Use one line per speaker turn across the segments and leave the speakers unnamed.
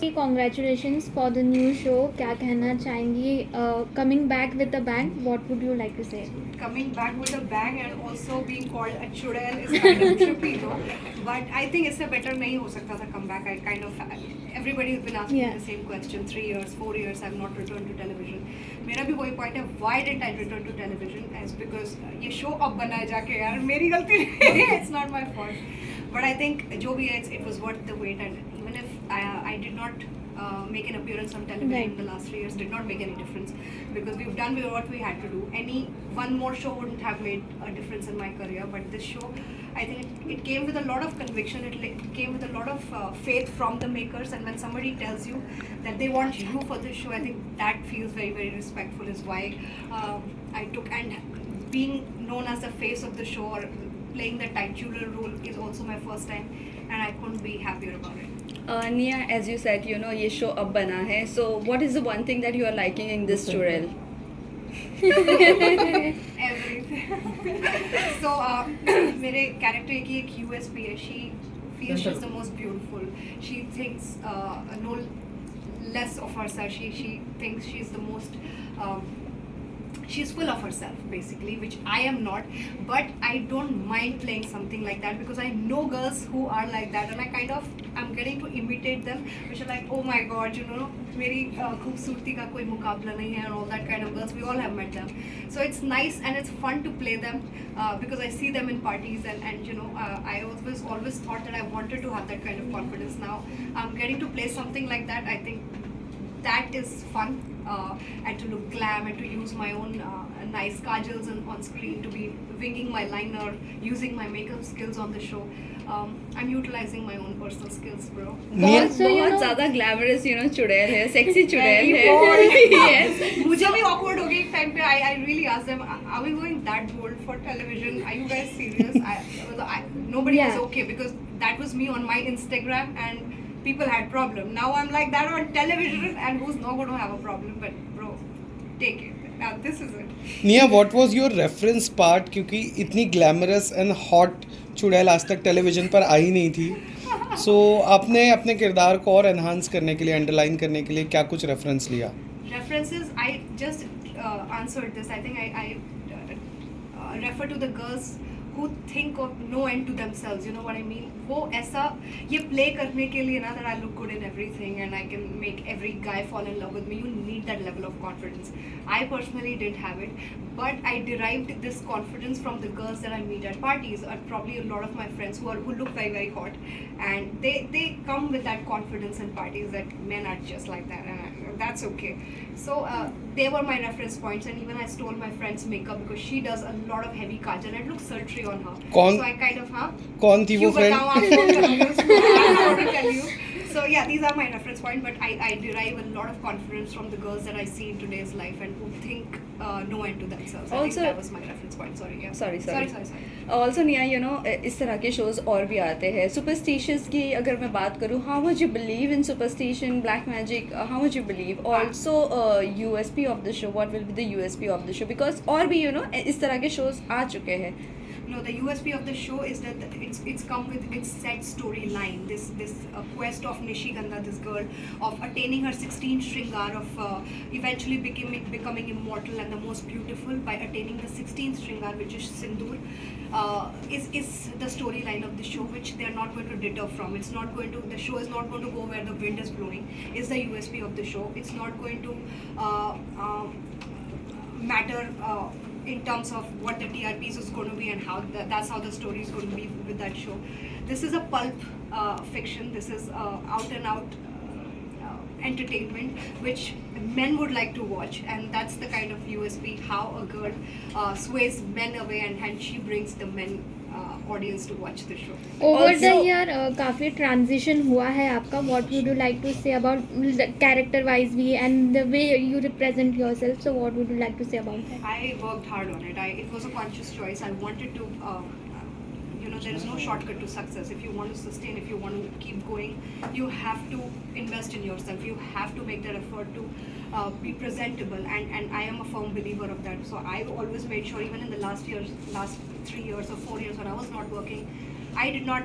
Congratulations for the new show. क्या कहना चाहेंगी? Coming back with a bang. What would you like to say?
Coming back with a bang and also being called a chudel is kind of trippy though. But I think इससे better नहीं हो सकता था comeback. I kind of everybody has been asking
Yeah.
the same question. 3 years, 4 years, I've not returned to television. मेरा भी वही point है. Why didn't I return to television? Is because ये show अब बनाया जाके यार मेरी गलती नहीं है. It's not my fault. But I think जो भी है, it was worth the wait. And even if I did not make an appearance on television
Right.
in the last 3 years, did not make any difference because we've done what we had to do. Any one more show wouldn't have made a difference in my career, but this show, I think it came with a lot of conviction. It came with a lot of faith from the makers, and when somebody tells you that they want you for this show, I think that feels very, very respectful. Is why I took, and being known as the face of the show or playing the titular role is also my first time, and I couldn't be happier about it.
Nia, as you said, ये show अब बना है. So what is the one thing that you are liking in this churel?
Everything. So मेरे character की एक USP है. She feels she's the most beautiful. She thinks no less of herself. She thinks she's the most. She's full of herself basically, which I am not, but I don't mind playing something like that because I know girls who are like that, and I'm getting to imitate them, which are like, oh my god, मेरी खूबसूरती का कोई मुकाबला नहीं है, and all that kind of girls. We all have met them, so it's nice and it's fun to play them because I see them in parties, and I always thought that I wanted to have that kind of confidence. Now I'm getting to play something like that. I think that is fun, and to look glam and to use my own nice kajals on screen, to be winging my liner, using my makeup skills on the show. I'm utilizing my own personal skills, bro.
Also,
बहुत ज़्यादा glamorous, चुड़ैल है, sexy चुड़ैल है. Yes.
मुझे भी awkward हो गई एक time पे. I really asked them, are we going that bold for television? Are you guys serious? Nobody was okay because that was me on my Instagram and people had problem. Now I'm like that on television, and who's not going to have a problem? But bro, take it. Now this is it.
निया, what was your reference part? क्योंकि इतनी glamorous and hot चुड़ैल आज तक television पर आई नहीं थी. So आपने अपने किरदार को और enhance करने के लिए, underline करने के लिए क्या कुछ reference लिया?
References, I just answered this. I think I refer to the girls who think of no end to themselves. You know what I mean? वो ऐसा ये play करने के लिए ना, that I look good in everything and I can make every guy fall in love with me. You need that level of confidence. I personally didn't have it, but I derived this confidence from the girls that I meet at parties, or probably a lot of my friends who look very, very hot, and they come with that confidence in parties that men are just like that, and that's okay. So they were my reference points, and even I stole my friend's makeup because she does a lot of heavy kajal and it looks sultry on her.
कौन?
So I kind of
कौन थी वो friend?
बताओ, आप phone करोगे उसको, I'm not going to tell you. So yeah, these are my reference points, but I derive a lot of confidence from the girls that I see in today's life and who think no end to themselves. I think
Also-
that was my reference point. Sorry, yeah.
Sorry. Also Nia, इस तरह के shows और भी आते हैं. Superstitious की अगर मैं बात करूँ, how much you believe in superstition, black magic, how much you believe? Also USP of the show, what will be the USP of the show? Because और भी इस तरह के shows आ चुके हैं.
No, the USP of the show is that it's come with its set storyline. This quest of Nishigandha, this girl, of attaining her 16 Shringar, of eventually becoming immortal and the most beautiful by attaining the 16th Shringar, which is Sindoor, is the storyline of the show, which they are not going to deter from. The show is not going to go where the wind is blowing. Is the USP of the show. It's not going to matter in terms of what the TRPs is going to be and that's how the story is going to be with that show. This is a pulp fiction. This is out and out entertainment which men would like to watch, and that's the kind of USP, how a girl sways men away and she brings the men audience to watch the show.
Over the
Also-
year काफ़ी transition हुआ है आपका. What would you like to say about character wise भी and the way you represent yourself? So what would you like to say about that?
I worked hard on it. It was a conscious choice. I wanted to, there is no shortcut to success. If you want to sustain, if you want to keep going, you have to invest in yourself. You have to make that effort to be presentable. And I am a firm believer of that. So I always made sure, even in the last 3 years or 4 years when I was not working, I did not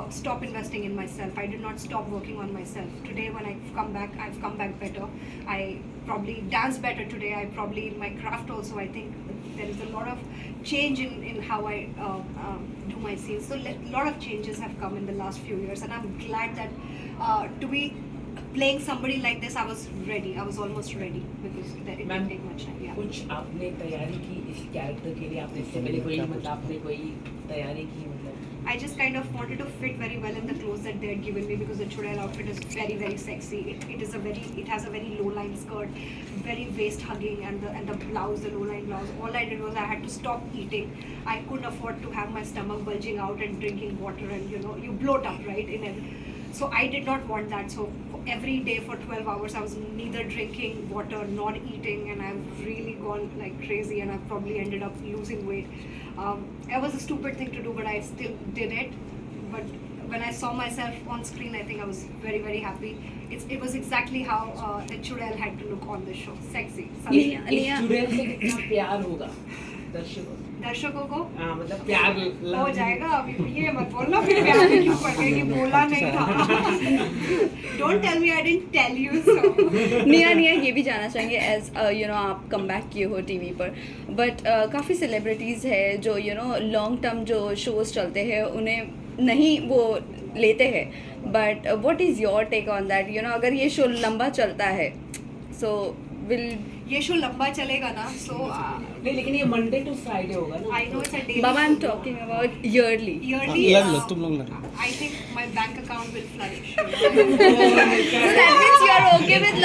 stop investing in myself. I did not stop working on myself. Today, when I've come back better. I probably dance better today. I probably, in my craft also, I think there is a lot of change in how I do my scenes. So a lot of changes have come in the last few years, and I'm glad that to be playing somebody like this, I was ready. I was almost ready because it didn't take much time. Yeah.
कुछ आपने तैयारी की इस character के लिए? आपने इससे पहले कोई मतलब आपने कोई तैयारी की मतलब?
I just kind of wanted to fit very well in the clothes that they had given me because the Chudel outfit is very, very sexy. It has a very low line skirt, very waist hugging, and the blouse, the low line blouse. All I did was I had to stop eating. I couldn't afford to have my stomach bulging out and drinking water, and you bloat up, right? So I did not want that. So every day for 12 hours I was neither drinking water nor eating, and I've really gone like crazy, and I've probably ended up losing weight. It was a stupid thing to do, but I still did it. But when I saw myself on screen, I think I was very, very happy. It was exactly how the Chudel had to look on the show. Sexy.
इस चुड़ैल से कितना प्यार होगा
दर्शकों को
हाँ मतलब प्यार
हो जाएगा. अभी ये मत बोलना फिर प्यार में क्यों पड़ गए कि बोला नहीं था. Don't tell me I didn't tell you so.
निया ये भी जानना चाहेंगे एज आप कम बैक किए हो टीवी पर, बट काफ़ी सेलिब्रिटीज़ है जो लॉन्ग टर्म जो शोज चलते हैं उन्हें नहीं वो लेते हैं, but what is your take on that? अगर ये शो लंबा चलता है सो विल
ये शो लंबा चलेगा ना, so
नहीं लेकिन ये मंडे टू फ्राइडे होगा ना.
I know it's a daily.
Baba I am talking about yearly.
Yearly.
लग लो तुम लोग लग.
I think my bank account will flourish.
So that means you are okay with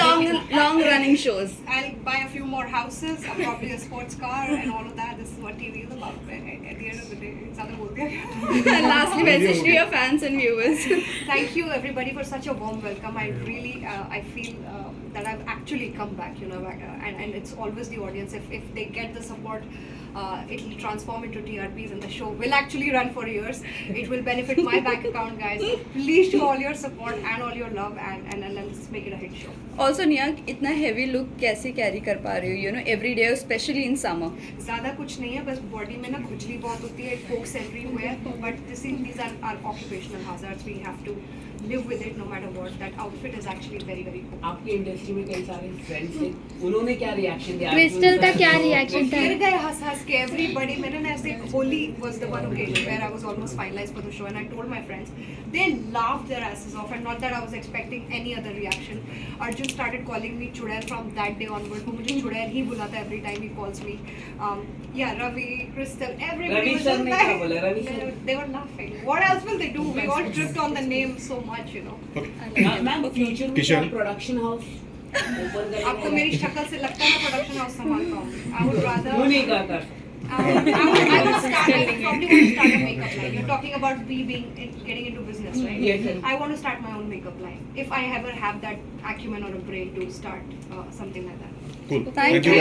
long running shows.
I'll buy a few more houses, probably a sports car, and all of that. This is what TV is about. At the end of the day, it's other बोल दिया.
And lastly, message to your fans and viewers.
Thank you everybody for such a warm welcome. I really I feel that I've actually come back, and it's always the audience. If they get the support, it'll transform into TRPs, and the show will actually run for years. It will benefit my bank account, guys. So please show all your support and all your love, and let's make it a hit show.
Also निया इतना heavy look कैसे carry कर पा रही हो every day, especially in summer?
ज़्यादा कुछ नहीं है, बस बॉडी में ना खुजली बहुत होती है. It pokes everywhere, but these are our occupational hazards. We have to live with it no matter what. That outfit is actually very, very cool.
आपकी इंडस्ट्री में कई सारे फ्रेंड्स थे, उन्होंने क्या रिएक्शन दिया?
क्रिस्टल का क्या रिएक्शन था?
गिर गए हंस के. Everybody, मैंने ना ऐसे Holi was the one occasion where I was almost finalized for the show, and I told my friends, they laughed their asses off, and not that I was expecting any other reaction. Arjun started calling me Chudel from that day onward. वो मुझे Chudel ही बुलाता every time he calls me. Yeah, Ravi, Crystal, everybody
Ravi
was
sir
just
ने
like,
क्या बोला? Ravi sir
they were laughing. What else will they do? We all tripped on the name so much,
ma'am future में क्या production house open करेंगे?
आपको मेरी शक्ल से लगता है मैं प्रोडक्शन हाउस संभालता हूँ. I would rather.
क्यों नहीं करता?
I would start. I probably want to start a makeup line. You're talking about me getting into business, right?
Yes, yes.
I want to start my own makeup line. If I ever have that acumen or a brain to start something like that.
Cool.
Thank you.